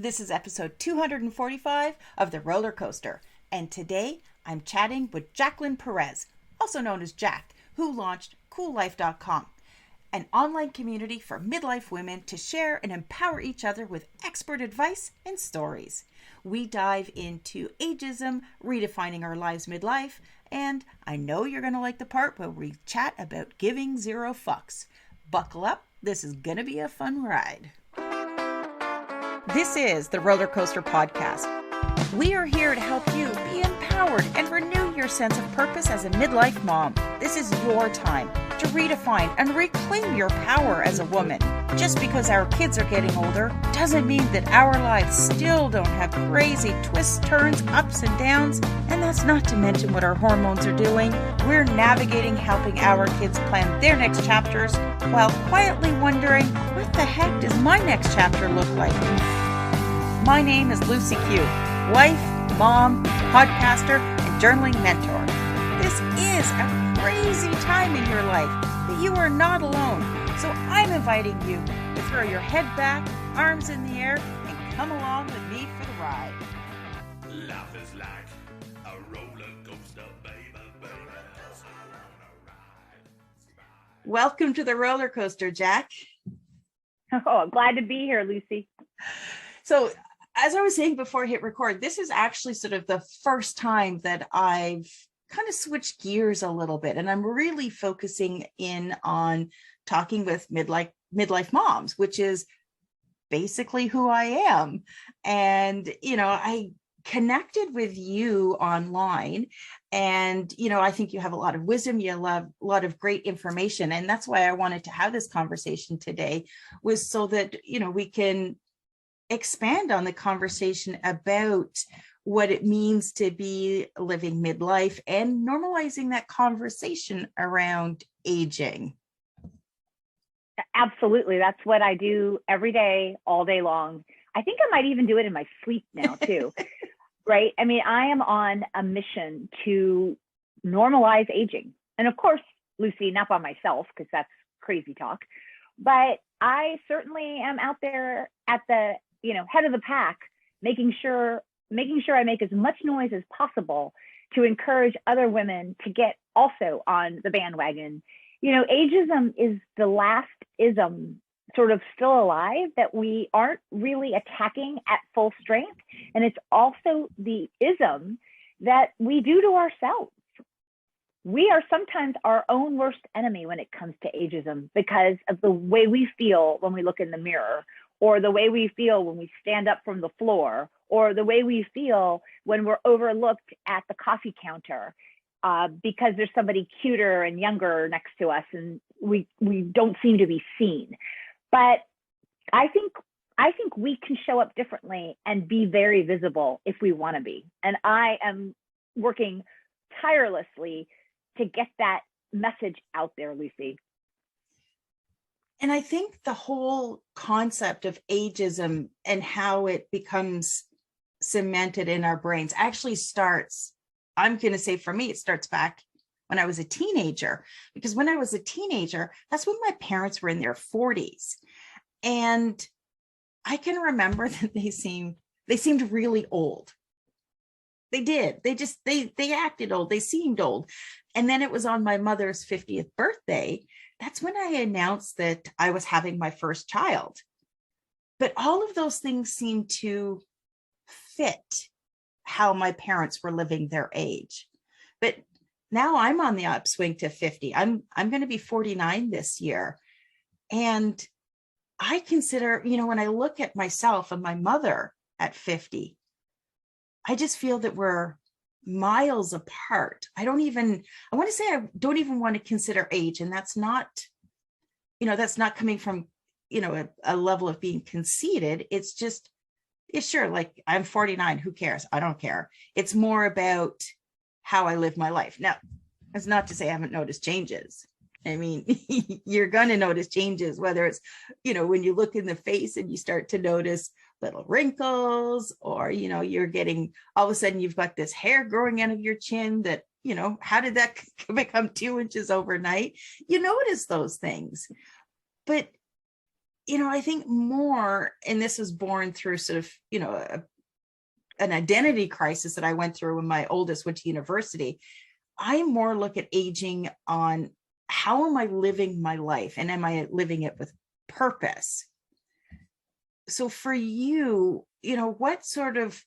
This is episode 245 of The Roller Coaster, and today I'm chatting with Jaqueline Perez, also known as Jack, who launched CoolLife.com, an online community for midlife women to share and empower each other with expert advice and stories. We dive into ageism, redefining our lives midlife, and I know you're going to like the part where we chat about giving zero fucks. Buckle up, this is going to be a fun ride. This is the Roller Coaster Podcast. We are here to help you be empowered and renew your sense of purpose as a midlife mom. This is your time to redefine and reclaim your power as a woman. Just because our kids are getting older doesn't mean that our lives still don't have crazy twists, turns, ups and downs. And that's not to mention what our hormones are doing. We're navigating helping our kids plan their next chapters while quietly wondering, what the heck does my next chapter look like? My name is Lucy Q, wife, mom, podcaster, and journaling mentor. This is a crazy time in your life, but you are not alone. So I'm inviting you to throw your head back, arms in the air, and come along with me for the ride. Life is like a roller coaster, baby, baby. So I wanna ride. Welcome to the roller coaster, Jack. Oh, I'm glad to be here, Lucy. So, as I was saying before I hit record, this is actually sort of the first time that I've kind of switched gears a little bit, and I'm really focusing in on talking with midlife moms, which is basically who I am. And, I connected with you online, and, I think you have a lot of wisdom, you have a lot of great information. And that's why I wanted to have this conversation today, was so that, we can expand on the conversation about what it means to be living midlife and normalizing that conversation around aging. Absolutely. That's what I do every day, all day long. I think I might even do it in my sleep now too, right? I mean, I am on a mission to normalize aging. And of course, Lucy, not by myself, because that's crazy talk, but I certainly am out there at the head of the pack, making sure I make as much noise as possible to encourage other women to get also on the bandwagon. Ageism is the last ism sort of still alive that we aren't really attacking at full strength. And it's also the ism that we do to ourselves. We are sometimes our own worst enemy when it comes to ageism because of the way we feel when we look in the mirror, or the way we feel when we stand up from the floor, or the way we feel when we're overlooked at the coffee counter because there's somebody cuter and younger next to us and we don't seem to be seen. But I think we can show up differently and be very visible if we want to be. And I am working tirelessly to get that message out there, Lucy. And I think the whole concept of ageism and how it becomes cemented in our brains actually starts, I'm going to say for me, it starts back when I was a teenager, because when I was a teenager, that's when my parents were in their 40s. And I can remember that they seemed really old. They did. They acted old. They seemed old. And then it was on my mother's 50th birthday. That's when I announced that I was having my first child. But all of those things seemed to fit how my parents were living their age. But now I'm on the upswing to 50. I'm going to be 49 this year. And I consider, when I look at myself and my mother at 50, I just feel that we're miles apart. I don't even want to consider age. And that's not coming from, a level of being conceited. It's just, sure, like I'm 49, who cares? I don't care. It's more about how I live my life. Now, that's not to say I haven't noticed changes. I mean, you're going to notice changes, whether it's, when you look in the face and you start to notice little wrinkles, or, you're getting, all of a sudden you've got this hair growing out of your chin that, how did that become 2 inches overnight? You notice those things. But I think more, and this was born through sort of, an identity crisis that I went through when my oldest went to university. I more look at aging on how am I living my life, and am I living it with purpose? So for you, what sort of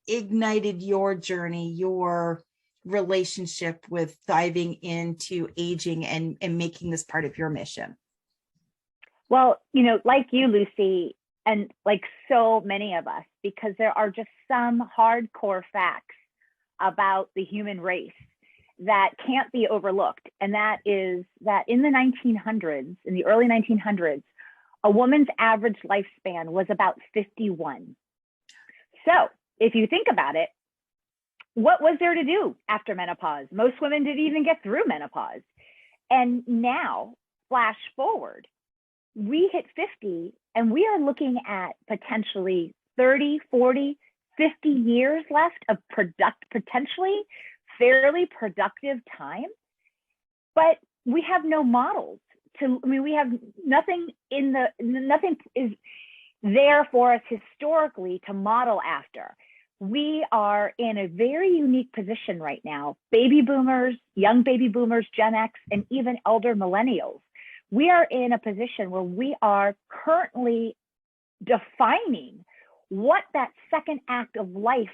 ignited your journey, your relationship with diving into aging and making this part of your mission? Well, like you, Lucy, and like so many of us, because there are just some hardcore facts about the human race that can't be overlooked. And that is that in the early 1900s, a woman's average lifespan was about 51. So if you think about it, what was there to do after menopause? Most women didn't even get through menopause. And now, flash forward, we hit 50 and we are looking at potentially 30, 40, 50 years left of potentially fairly productive time. But we have no models we have nothing nothing is there for us historically to model after. We are in a very unique position right now. Baby boomers, young baby boomers, Gen X, and even elder millennials. We are in a position where we are currently defining what that second act of life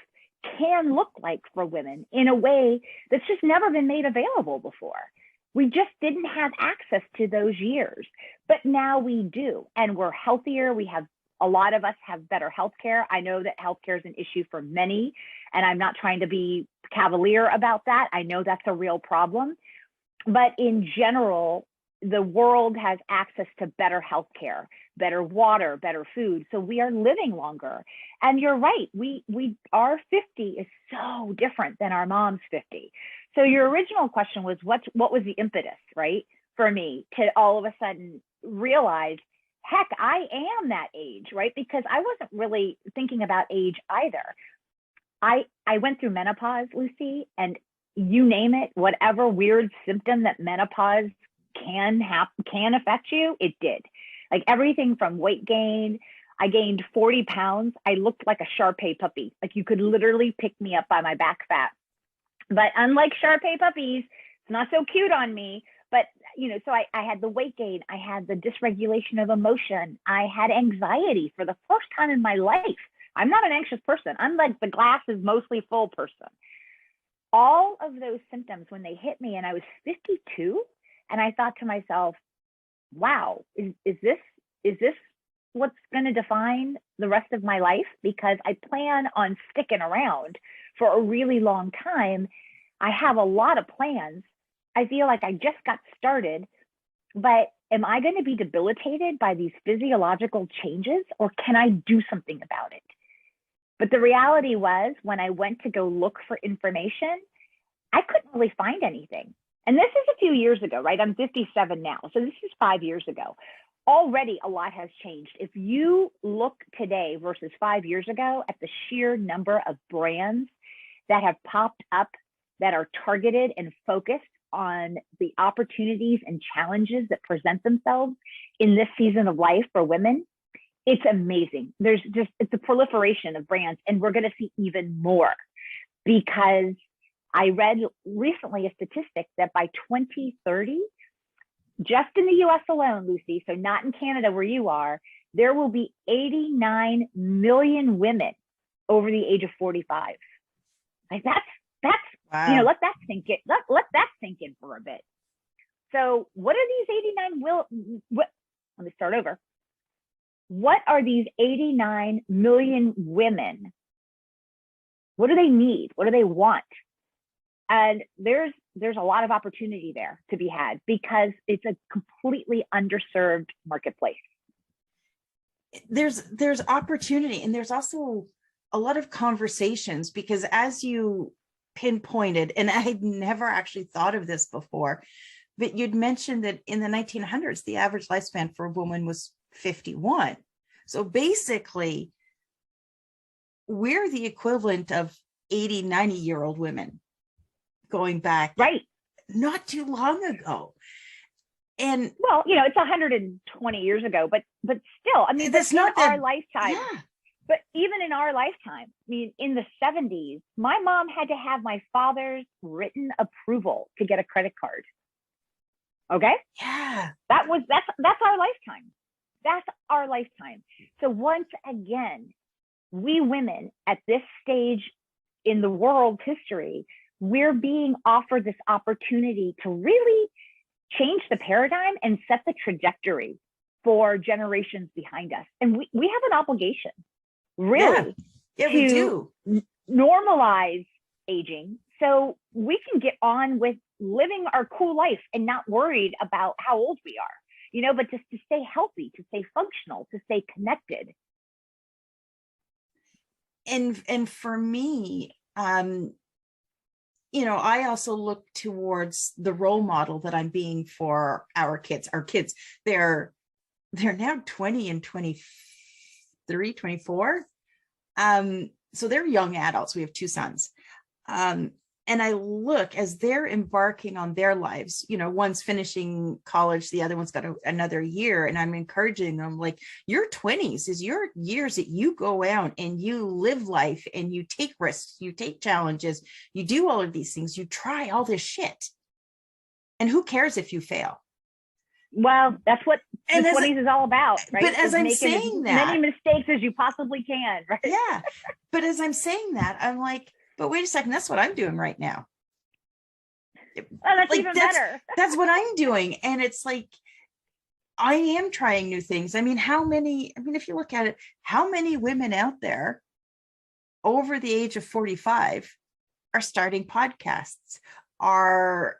can look like for women in a way that's just never been made available before. We just didn't have access to those years, but now we do, and we're healthier. A lot of us have better healthcare. I know that healthcare is an issue for many, and I'm not trying to be cavalier about that. I know that's a real problem, but in general, the world has access to better healthcare, better water, better food. So we are living longer. And you're right, our 50 is so different than our mom's 50. So your original question was, what was the impetus, right, for me to all of a sudden realize, heck, I am that age, right? Because I wasn't really thinking about age either. I went through menopause, Lucy, and you name it, whatever weird symptom that menopause can affect you, it did. Like everything from weight gain. I gained 40 pounds. I looked like a Shar-Pei puppy. Like you could literally pick me up by my back fat. But unlike Shar-Pei puppies, it's not so cute on me. But, so I had the weight gain. I had the dysregulation of emotion. I had anxiety for the first time in my life. I'm not an anxious person. I'm like the glass is mostly full person. All of those symptoms, when they hit me and I was 52, and I thought to myself, wow, is this what's going to define the rest of my life? Because I plan on sticking around for a really long time. I have a lot of plans. I feel like I just got started, but am I going to be debilitated by these physiological changes, or can I do something about it? But the reality was, when I went to go look for information, I couldn't really find anything. And this is a few years ago, right? I'm 57 now. So this is 5 years ago. Already a lot has changed. If you look today versus 5 years ago at the sheer number of brands that have popped up that are targeted and focused on the opportunities and challenges that present themselves in this season of life for women, it's amazing. It's a proliferation of brands, and we're going to see even more, because I read recently a statistic that by 2030, just in the US alone, Lucy, so not in Canada where you are, there will be 89 million women over the age of 45. Like that's Wow. let that sink in. Let that sink in for a bit. So what are these 89 let me start over. What are these 89 million women? What do they need? What do they want? And there's a lot of opportunity there to be had, because it's a completely underserved marketplace. There's opportunity, and there's also a lot of conversations, because as you pinpointed, and I had never actually thought of this before, but you'd mentioned that in the 1900s, the average lifespan for a woman was 51. So basically, we're the equivalent of 80, 90-year-old women going back right, not too long ago. And well, you know, it's 120 years ago, but still, I mean, that's not not our lifetime. Yeah. But even in our lifetime, I mean, in the 70s, my mom had to have my father's written approval to get a credit card. Okay? Yeah. That's our lifetime. That's our lifetime. So once again, we women at this stage in the world's history, we're being offered this opportunity to really change the paradigm and set the trajectory for generations behind us. And we have an obligation, really, we do normalize aging so we can get on with living our cool life and not worried about how old we are, you know, but just to stay healthy, to stay functional, to stay connected. And for me, you know, I also look towards the role model that I'm being for our kids. They're now 20 and 23, 24. So they're young adults. We have two sons. And I look as they're embarking on their lives, you know, one's finishing college, the other one's got another year. And I'm encouraging them, like, your 20s is your years that you go out and you live life and you take risks, you take challenges, you do all of these things, you try all this shit. And who cares if you fail? Well, that's what the 20s is all about, right? But as I'm saying that, many mistakes as you possibly can, right? Yeah. But as I'm saying that, I'm like, but wait a second, that's what I'm doing right now. Oh, that's like, even better. That's what I'm doing. And it's like, I am trying new things. I mean, if you look at it, how many women out there over the age of 45 are starting podcasts, are,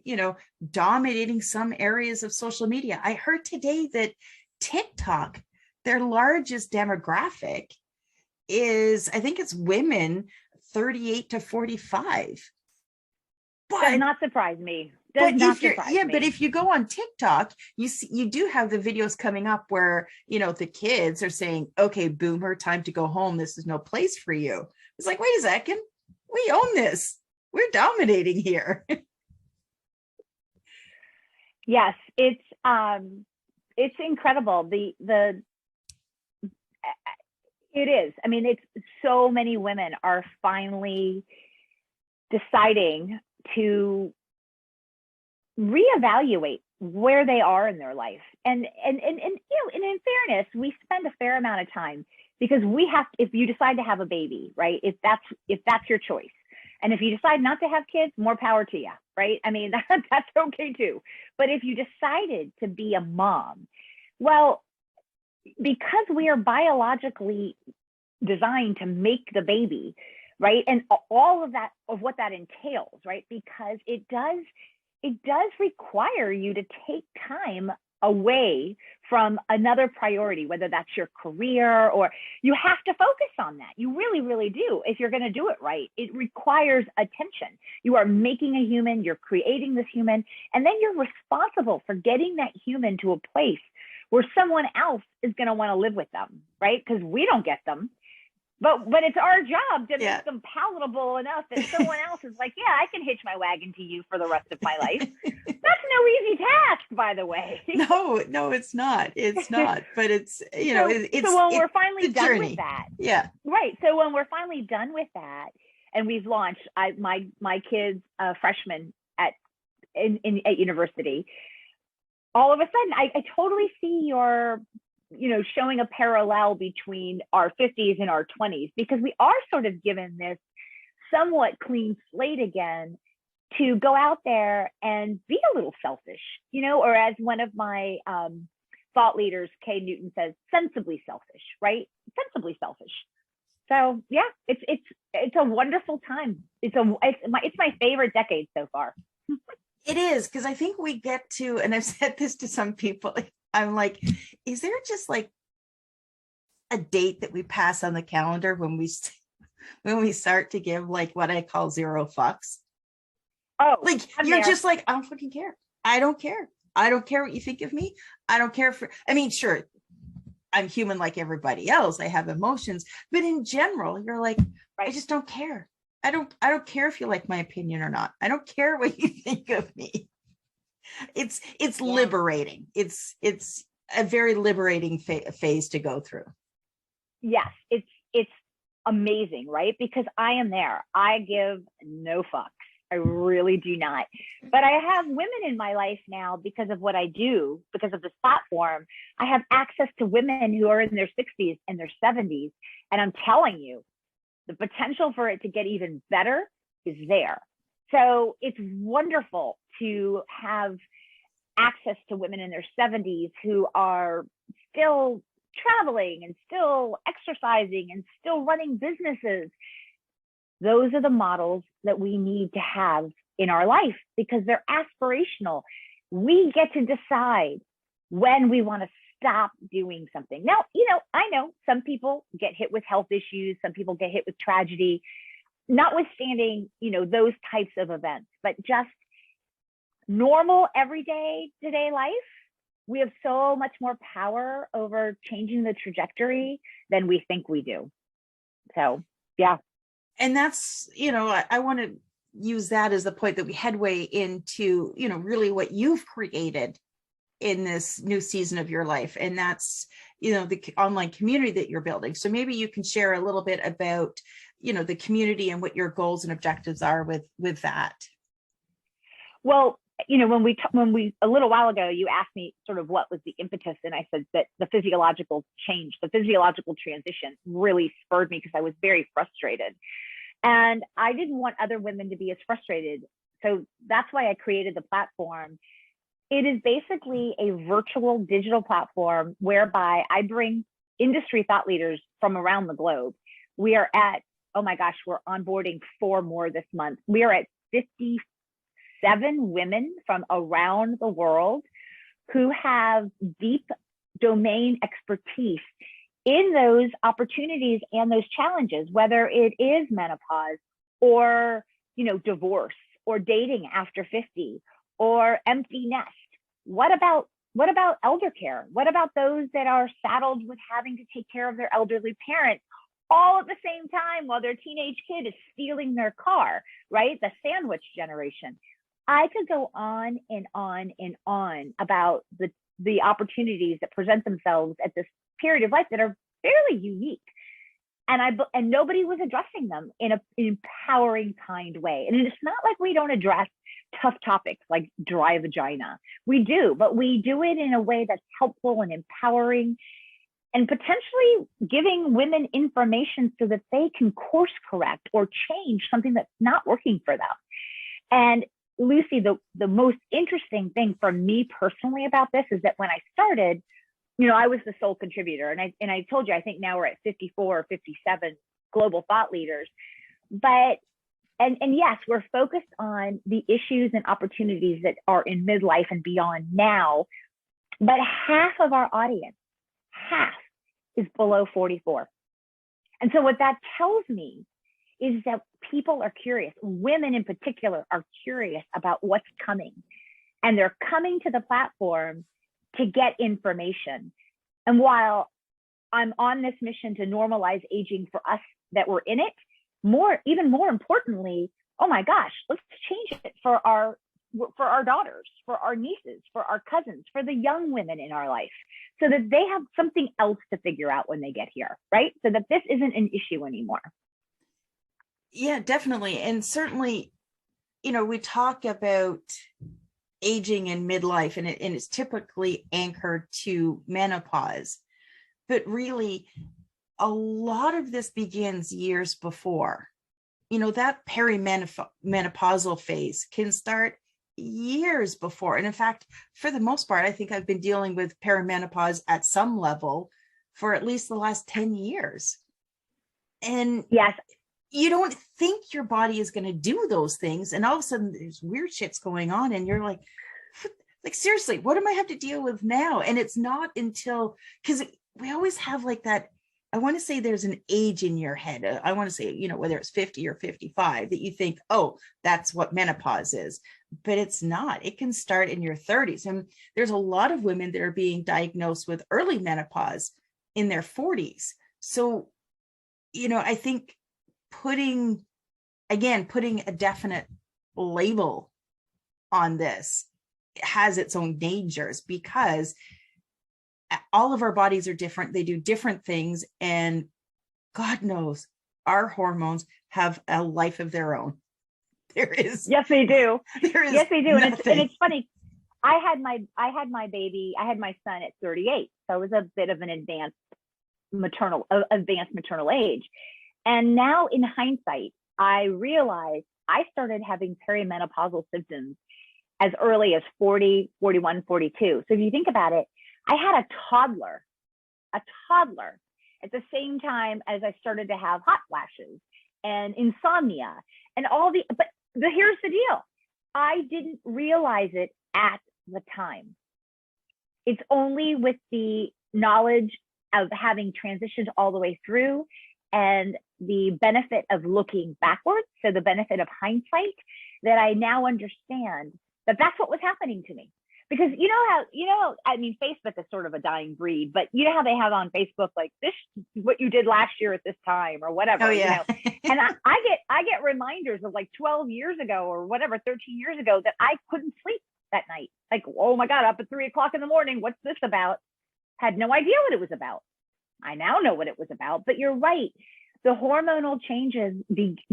you know, dominating some areas of social media? I heard today that TikTok, their largest demographic is, I think it's women 38 to 45. But does not surprise me. But if you go on TikTok, you do have the videos coming up where, you know, the kids are saying, okay, boomer, time to go home. This is no place for you. It's like, wait a second, we own this. We're dominating here. Yes, it's incredible. It is. I mean, it's so many women are finally deciding to reevaluate where they are in their life. And you know, and in fairness, we spend a fair amount of time because we have, if you decide to have a baby, right? If that's your choice. And if you decide not to have kids, more power to you, right? I mean, that's okay too. But if you decided to be a mom, well, because we are biologically designed to make the baby, right? And all of that, of what that entails, right? Because it does require you to take time away from another priority, whether that's your career, or you have to focus on that. You really, really do. If you're going to do it right, it requires attention. You are making a human, you're creating this human, and then you're responsible for getting that human to a place where someone else is going to want to live with them, right? Because we don't get them. But it's our job to make them palatable enough that someone else is like, yeah, I can hitch my wagon to you for the rest of my life. That's no easy task, by the way. No, it's not. It's not. But it's, you know, so when we're finally done with that. Yeah. Right. So when we're finally done with that, and we've launched, my kids, freshmen at university, all of a sudden, I totally see your, you know, showing a parallel between our 50s and our 20s, because we are sort of given this somewhat clean slate again to go out there and be a little selfish, you know, or as one of my thought leaders, Kay Newton, says, sensibly selfish, right? Sensibly selfish. So yeah, it's a wonderful time. It's my favorite decade so far. It is, because I think we get to, and I've said this to some people, I'm like, is there just like a date that we pass on the calendar when we start to give like what I call zero fucks? Oh, like you're just like, I don't fucking care. I don't care. I don't care what you think of me. I don't care I mean, sure, I'm human like everybody else. I have emotions, but in general, you're like, I just don't care. I don't care if you like my opinion or not. I don't care what you think of me. It's Yeah. liberating. It's a very liberating phase to go through. Yes, it's amazing, right? Because I am there. I give no fucks. I really do not. But I have women in my life now because of what I do, because of this platform. I have access to women who are in their 60s and their 70s. And I'm telling you, the potential for it to get even better is there. So it's wonderful to have access to women in their 70s who are still traveling and still exercising and still running businesses. Those are the models that we need to have in our life because they're aspirational. We get to decide when we want to stop doing something. Now, I know some people get hit with health issues, some people get hit with tragedy, notwithstanding, those types of events, but just normal, everyday, today life, we have so much more power over changing the trajectory than we think we do. So, yeah. And that's, I want to use that as the point that we headway into, really what you've created in this new season of your life. And that's, the online community that you're building. So maybe you can share a little bit about, the community and what your goals and objectives are with that. Well, when we a little while ago, you asked me sort of what was the impetus, and I said that the physiological change, the physiological transition really spurred me because I was very frustrated. And I didn't want other women to be as frustrated. So that's why I created the platform. It is basically a virtual digital platform whereby I bring industry thought leaders from around the globe. We are at, oh my gosh, we're onboarding 4 more this month. We are at 57 women from around the world who have deep domain expertise in those opportunities and those challenges, whether it is menopause or, divorce or dating after 50 or empty nest. What about elder care? What about those that are saddled with having to take care of their elderly parents all at the same time while their teenage kid is stealing their car, right? The sandwich generation. I could go on and on and on about the opportunities that present themselves at this period of life that are fairly unique. And nobody was addressing them in an empowering, kind way. And it's not like we don't address tough topics like dry vagina. We do, but we do it in a way that's helpful and empowering and potentially giving women information so that they can course correct or change something that's not working for them. And Lucy, the most interesting thing for me personally about this is that when I started, I was the sole contributor. And I told you, I think now we're at 54 or 57 global thought leaders. But, and yes, we're focused on the issues and opportunities that are in midlife and beyond now. But half of our audience, half, is below 44. And so what that tells me is that people are curious. Women in particular are curious about what's coming. And they're coming to the platform to get information. And while I'm on this mission to normalize aging for us that were in it, even more importantly, oh my gosh, let's change it for our daughters, for our nieces, for our cousins, for the young women in our life, so that they have something else to figure out when they get here, right? So that this isn't an issue anymore. Yeah, definitely. And certainly, we talk about aging in midlife, and it's typically anchored to menopause, but really a lot of this begins years before. That perimenopausal phase can start years before. And in fact, for the most part, I think I've been dealing with perimenopause at some level for at least the last 10 years. And yes, you don't think your body is going to do those things. And all of a sudden there's weird shits going on. And you're like, seriously, what am I have to deal with now? And it's not until, because we always have like that, I want to say there's an age in your head. I want to say, whether it's 50 or 55, that you think, oh, that's what menopause is. But it's not. It can start in your 30s. And there's a lot of women that are being diagnosed with early menopause in their 40s. So, I think putting a definite label on this has its own dangers, because all of our bodies are different. They do different things. And God knows our hormones have a life of their own. There is. Yes, they do. There is. Yes, they do. And Nothing. it's funny. I had my baby, I had my son at 38. So I was a bit of an advanced maternal age. And now in hindsight, I realized I started having perimenopausal symptoms as early as 40, 41, 42. So if you think about it, I had a toddler at the same time as I started to have hot flashes and insomnia and here's the deal. I didn't realize it at the time. It's only with the knowledge of having transitioned all the way through and the benefit of looking backwards, so the benefit of hindsight, that I now understand that that's what was happening to me. Because I mean, Facebook is sort of a dying breed, but you know how they have on Facebook, like, this is what you did last year at this time or whatever. Oh, yeah. And I get reminders of like 12 years ago or whatever, 13 years ago, that I couldn't sleep that night. Like, oh my God, up at 3 o'clock in the morning, what's this about? Had no idea what it was about. I now know what it was about, but you're right. The hormonal changes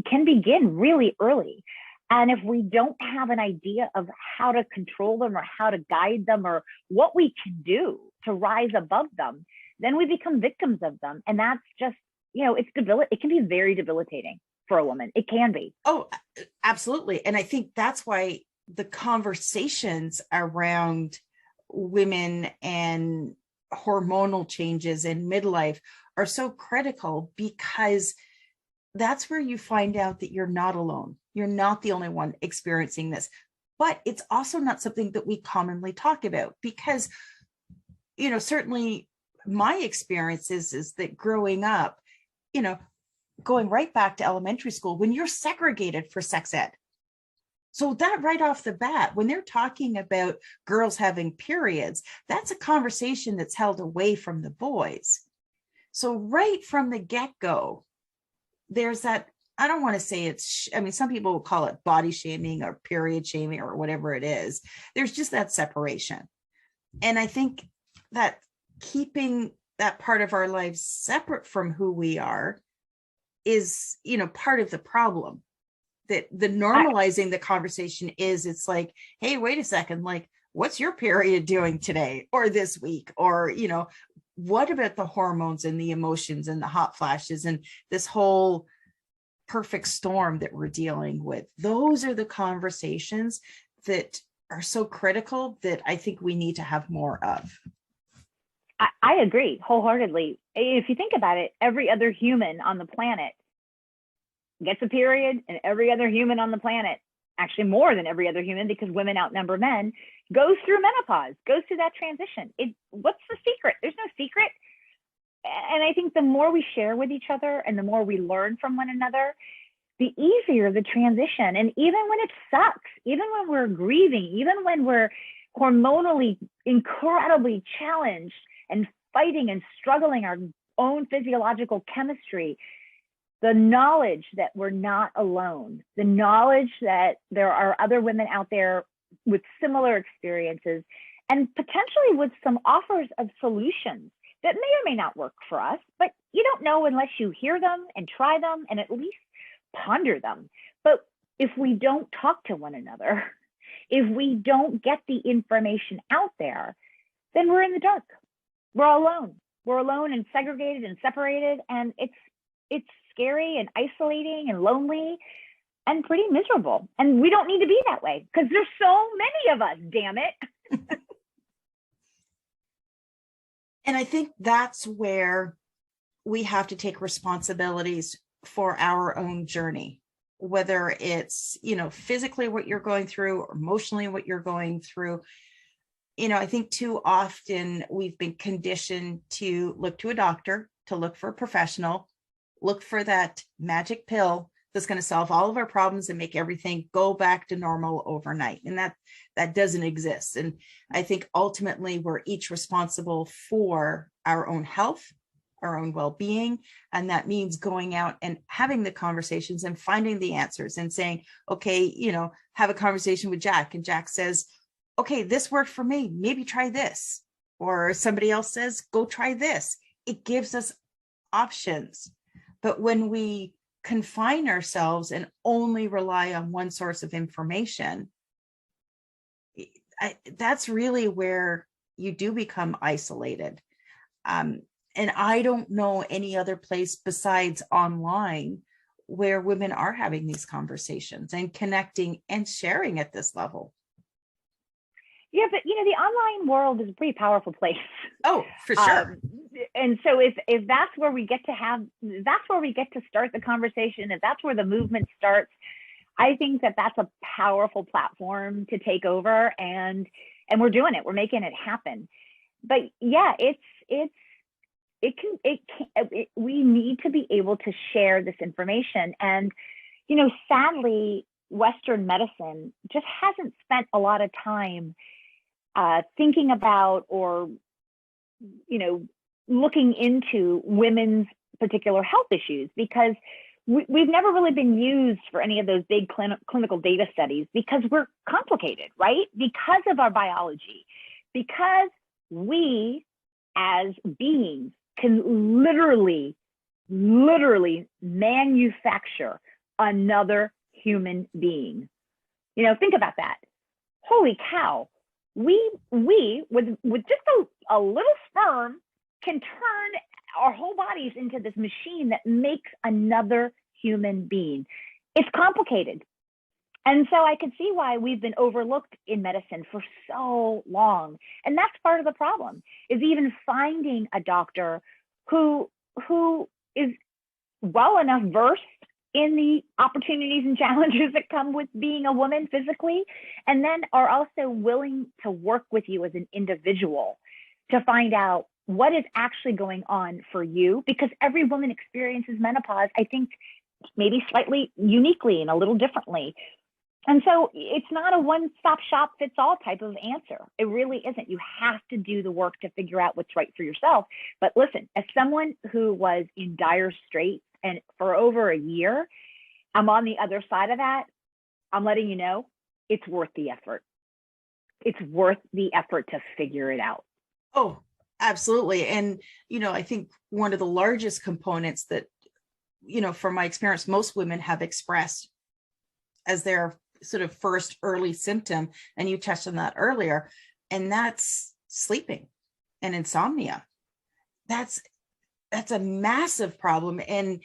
can begin really early. And if we don't have an idea of how to control them or how to guide them or what we can do to rise above them, then we become victims of them. And that's just, it can be very debilitating for a woman. It can be. Oh, absolutely. And I think that's why the conversations around women and hormonal changes in midlife are so critical, because that's where you find out that you're not alone. You're not the only one experiencing this, but it's also not something that we commonly talk about, because, certainly my experience is that growing up, going right back to elementary school, when you're segregated for sex ed. So that right off the bat, when they're talking about girls having periods, that's a conversation that's held away from the boys. So right from the get-go, there's that, I don't want to say some people will call it body shaming or period shaming or whatever it is. There's just that separation. And I think that keeping that part of our lives separate from who we are is, part of the problem. That the normalizing the conversation it's like, hey, wait a second, like, what's your period doing today or this week? Or, what about the hormones and the emotions and the hot flashes and this whole perfect storm that we're dealing with? Those are the conversations that are so critical that I think we need to have more of. I agree wholeheartedly. If you think about it, every other human on the planet gets a period, and every other human on the planet, actually more than every other human, because women outnumber men, goes through menopause, goes through that transition. What's the secret? There's no secret. And I think the more we share with each other and the more we learn from one another, the easier the transition. And even when it sucks, even when we're grieving, even when we're hormonally incredibly challenged and fighting and struggling our own physiological chemistry, the knowledge that we're not alone, the knowledge that there are other women out there with similar experiences, and potentially with some offers of solutions that may or may not work for us, but you don't know unless you hear them and try them and at least ponder them. But if we don't talk to one another, if we don't get the information out there, then we're in the dark. We're alone. We're alone and segregated and separated, and it's scary and isolating and lonely and pretty miserable. And we don't need to be that way, because there's so many of us, damn it. And I think that's where we have to take responsibilities for our own journey, whether it's, physically what you're going through or emotionally what you're going through. I think too often we've been conditioned to look to a doctor, to look for a professional, look for that magic pill that's going to solve all of our problems and make everything go back to normal overnight. And that doesn't exist. And I think ultimately we're each responsible for our own health, our own well-being. And that means going out and having the conversations and finding the answers and saying, okay, have a conversation with Jack. And Jack says, okay, this worked for me, maybe try this. Or somebody else says, go try this. It gives us options. But when we confine ourselves and only rely on one source of information, that's really where you do become isolated. And I don't know any other place besides online where women are having these conversations and connecting and sharing at this level. Yeah, but you know, the online world is a pretty powerful place. Oh, for sure. And so if that's where we get to have, that's where we get to start the conversation, if that's where the movement starts, I think that that's a powerful platform to take over, and we're doing it. We're making it happen. But yeah, we need to be able to share this information. And, you know, sadly, Western medicine just hasn't spent a lot of time thinking about, or, you know, looking into women's particular health issues, because we've never really been used for any of those big clinical data studies, because we're complicated, right? Because of our biology, because we as beings can literally manufacture another human being. You know, think about that. Holy cow. We with just a little sperm can turn our whole bodies into this machine that makes another human being. It's complicated. And so I can see why we've been overlooked in medicine for so long. And that's part of the problem, is even finding a doctor who is well enough versed in the opportunities and challenges that come with being a woman physically, and then are also willing to work with you as an individual to find out what is actually going on for you, because every woman experiences menopause, I think, maybe slightly uniquely and a little differently. And so it's not a one-stop shop fits all type of answer. It really isn't. You have to do the work to figure out what's right for yourself. But listen, as someone who was in dire straits and for over a year, I'm on the other side of that. I'm letting you know, it's worth the effort. It's worth the effort to figure it out. Oh, absolutely. And, you know, I think one of the largest components that, you know, from my experience, most women have expressed as their sort of first early symptom, and you touched on that earlier, and that's sleeping and insomnia. That's a massive problem. And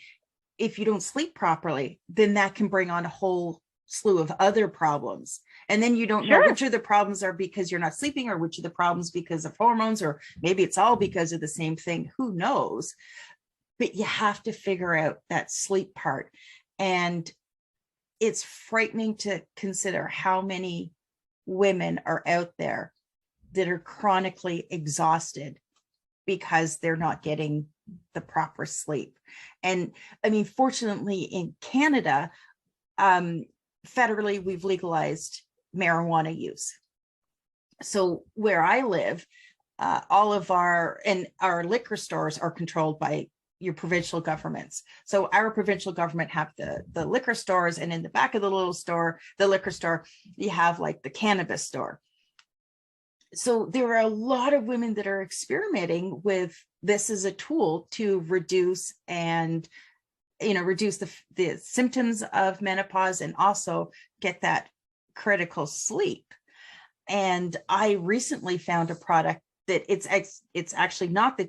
if you don't sleep properly, then that can bring on a whole slew of other problems. And then you don't know which of the problems are because you're not sleeping, or which of the problems because of hormones, or maybe it's all because of the same thing. Who knows? But you have to figure out that sleep part. And it's frightening to consider how many women are out there that are chronically exhausted because they're not getting the proper sleep. And I mean, fortunately in Canada, federally, we've legalized marijuana use. So where I live, all of our liquor stores are controlled by your provincial governments. So our provincial government have the liquor stores, and in the back of the little store, the liquor store, you have like the cannabis store. So there are a lot of women that are experimenting with this as a tool to reduce and, you know, reduce the symptoms of menopause and also get that critical sleep. And I recently found a product that it's actually not the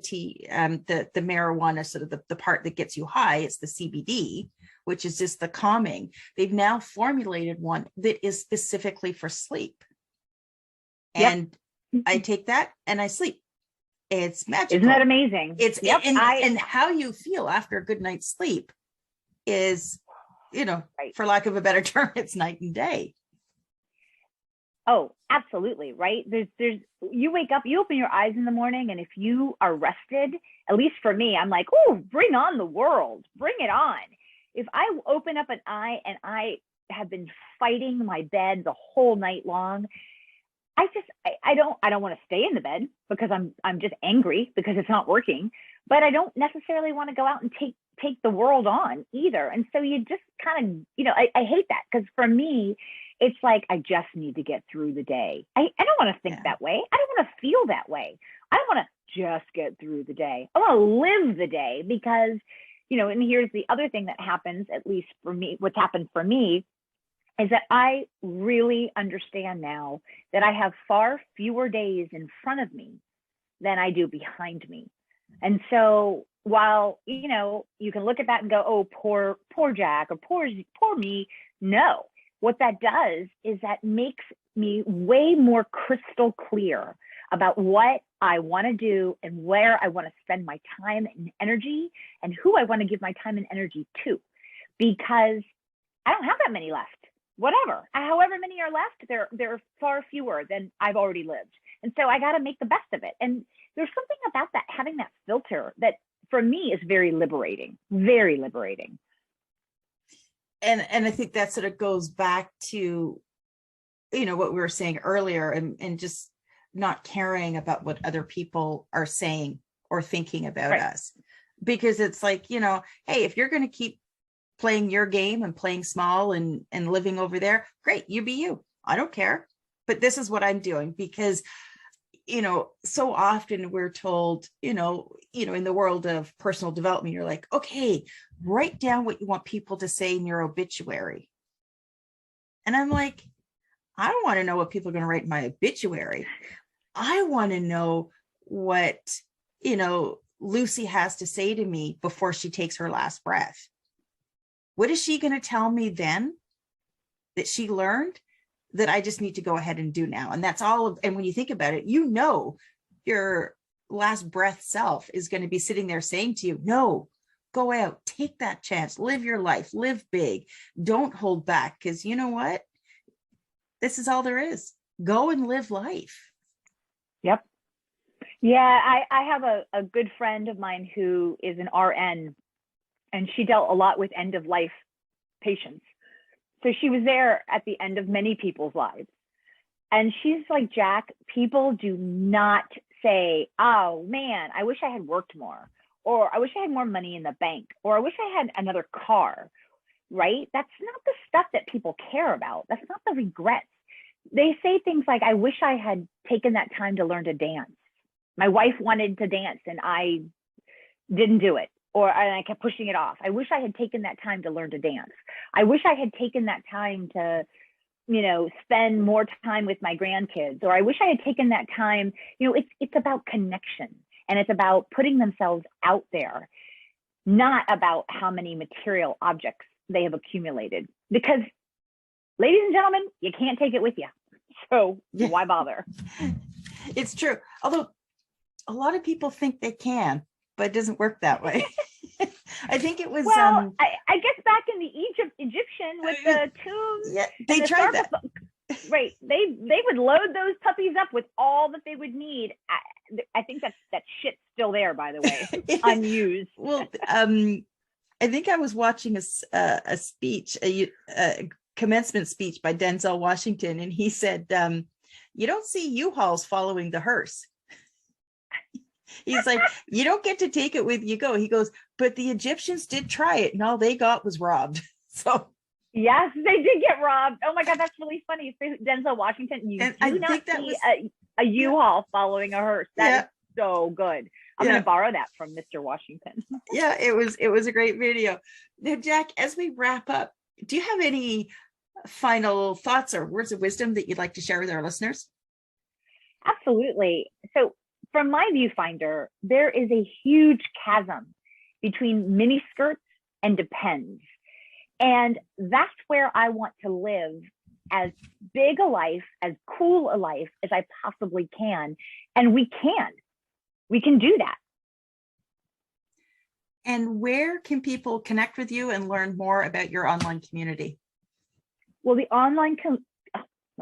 marijuana, sort of the part that gets you high. It's the CBD, which is just the calming. They've now formulated one that is specifically for sleep. And I take that and I sleep. It's magical. Isn't that amazing? It's and how you feel after a good night's sleep is, you know, for lack of a better term, it's night and day. Oh, absolutely. Right. There's, you wake up, you open your eyes in the morning, and if you are rested, at least for me, I'm like, oh, bring on the world, bring it on. If I open up an eye and I have been fighting my bed the whole night long, I don't want to stay in the bed because I'm just angry because it's not working, but I don't necessarily want to go out and take the world on either. And so you just kind of, you know, I hate that, because for me, It's like, I just need to get through the day. I don't want to think that way. I don't want to feel that way. I don't want to just get through the day. I want to live the day because, and here's the other thing that happens, at least for me, what's happened for me is that I really understand now that I have far fewer days in front of me than I do behind me. And so while, you can look at that and go, oh, poor Jack, or poor me. No, what that does is that makes me way more crystal clear about what I want to do and where I want to spend my time and energy and who I want to give my time and energy to, because I don't have that many left. Whatever, however many are left, they're far fewer than I've already lived. And so I got to make the best of it. And there's something about that, having that filter, that for me is very liberating, very liberating. And I think that sort of goes back to, what we were saying earlier, and just not caring about what other people are saying or thinking about us. Because it's like, hey, if you're going to keep playing your game and playing small and living over there, great, you be you. I don't care. But this is what I'm doing, because, so often we're told, in the world of personal development, you're like, okay, write down what you want people to say in your obituary. And I'm like, I don't want to know what people are going to write in my obituary. I want to know what, Lucy has to say to me before she takes her last breath. What is she going to tell me then that she learned that I just need to go ahead and do now? And that's all. And when you think about it, your last breath self is going to be sitting there saying to you, no, go out, take that chance, live your life, live big, don't hold back. Because you know what? This is all there is. Go and live life. Yep. Yeah, I have a good friend of mine who is an RN, and she dealt a lot with end of life patients. So she was there at the end of many people's lives. And she's like, Jack, people do not say, oh man, I wish I had worked more, or I wish I had more money in the bank, or I wish I had another car, right? That's not the stuff that people care about. That's not the regrets. They say things like, I wish I had taken that time to learn to dance. My wife wanted to dance and I didn't do it. And I kept pushing it off. I wish I had taken that time to learn to dance. I wish I had taken that time to, spend more time with my grandkids, or I wish I had taken that time. It's about connection, and it's about putting themselves out there, not about how many material objects they have accumulated. Because, ladies and gentlemen, you can't take it with you. So why bother? It's true. Although a lot of people think they can, but it doesn't work that way. I think it was I guess back in the Egyptian with the tombs. Yeah, they tried that. Right. They would load those puppies up with all that they would need. I think that shit's still there, by the way, unused. Well, I think I was watching a speech, a commencement speech by Denzel Washington, and he said, you don't see U-Hauls following the hearse. He's like, you don't get to take it with you go. He goes, but the Egyptians did try it, and all they got was robbed. So yes, they did get robbed. Oh my God, that's really funny. So Denzel Washington, you do not see a U-Haul following a hearse. That is so good. I'm going to borrow that from Mr. Washington. Yeah, it was a great video. Now, Jack, as we wrap up, do you have any final thoughts or words of wisdom that you'd like to share with our listeners? Absolutely. So from my viewfinder, there is a huge chasm between mini skirts and depends. And that's where I want to live as big a life, as cool a life as I possibly can. And we can do that. And where can people connect with you and learn more about your online community? Well, let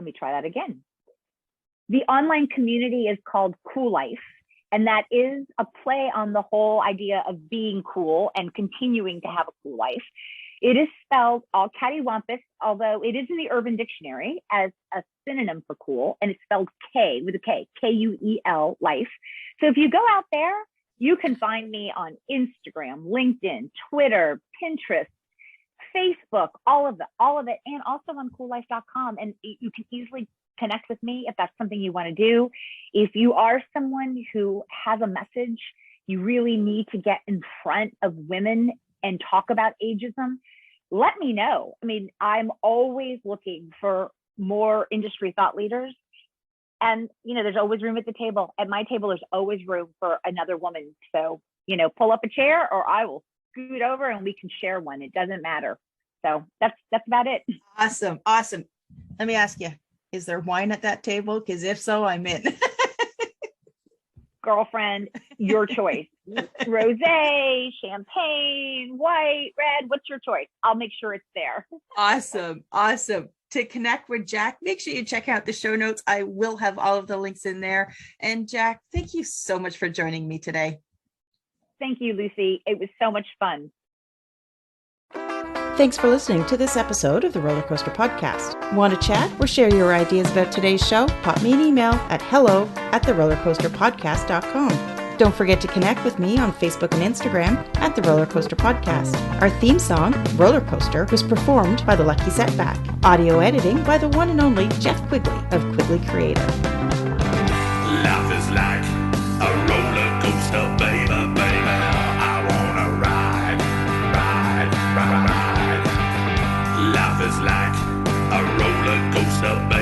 me try that again. The online community is called Cool Life, and that is a play on the whole idea of being cool and continuing to have a cool life. It is spelled all cattywampus, although it is in the Urban Dictionary as a synonym for cool, and it's spelled K with a K, K-U-E-L, life. So if you go out there, you can find me on Instagram, LinkedIn, Twitter, Pinterest, Facebook, all of it, and also on coollife.com. And you can easily connect with me if that's something you want to do. If you are someone who has a message, you really need to get in front of women and talk about ageism, let me know. I mean, I'm always looking for more industry thought leaders. And, there's always room at the table. At my table, there's always room for another woman. So, pull up a chair or I will scoot over and we can share one. It doesn't matter. So that's about it. Awesome. Let me ask you, is there wine at that table? Because if so, I'm in. Girlfriend, your choice. Rosé, champagne, white, red. What's your choice? I'll make sure it's there. Awesome. To connect with Jack, make sure you check out the show notes. I will have all of the links in there. And Jack, thank you so much for joining me today. Thank you, Lucy. It was so much fun. Thanks for listening to this episode of the Roller Coaster Podcast. Want to chat or share your ideas about today's show? Pop me an email at hello@therollercoasterpodcast.com. Don't forget to connect with me on Facebook and Instagram at The Roller Coaster Podcast. Our theme song, Roller Coaster, was performed by The Lucky Setback. Audio editing by the one and only Jeff Quigley of Quigley Creative. Life is like a roller coaster, baby, baby. I wanna ride. Life is like a roller coaster, baby.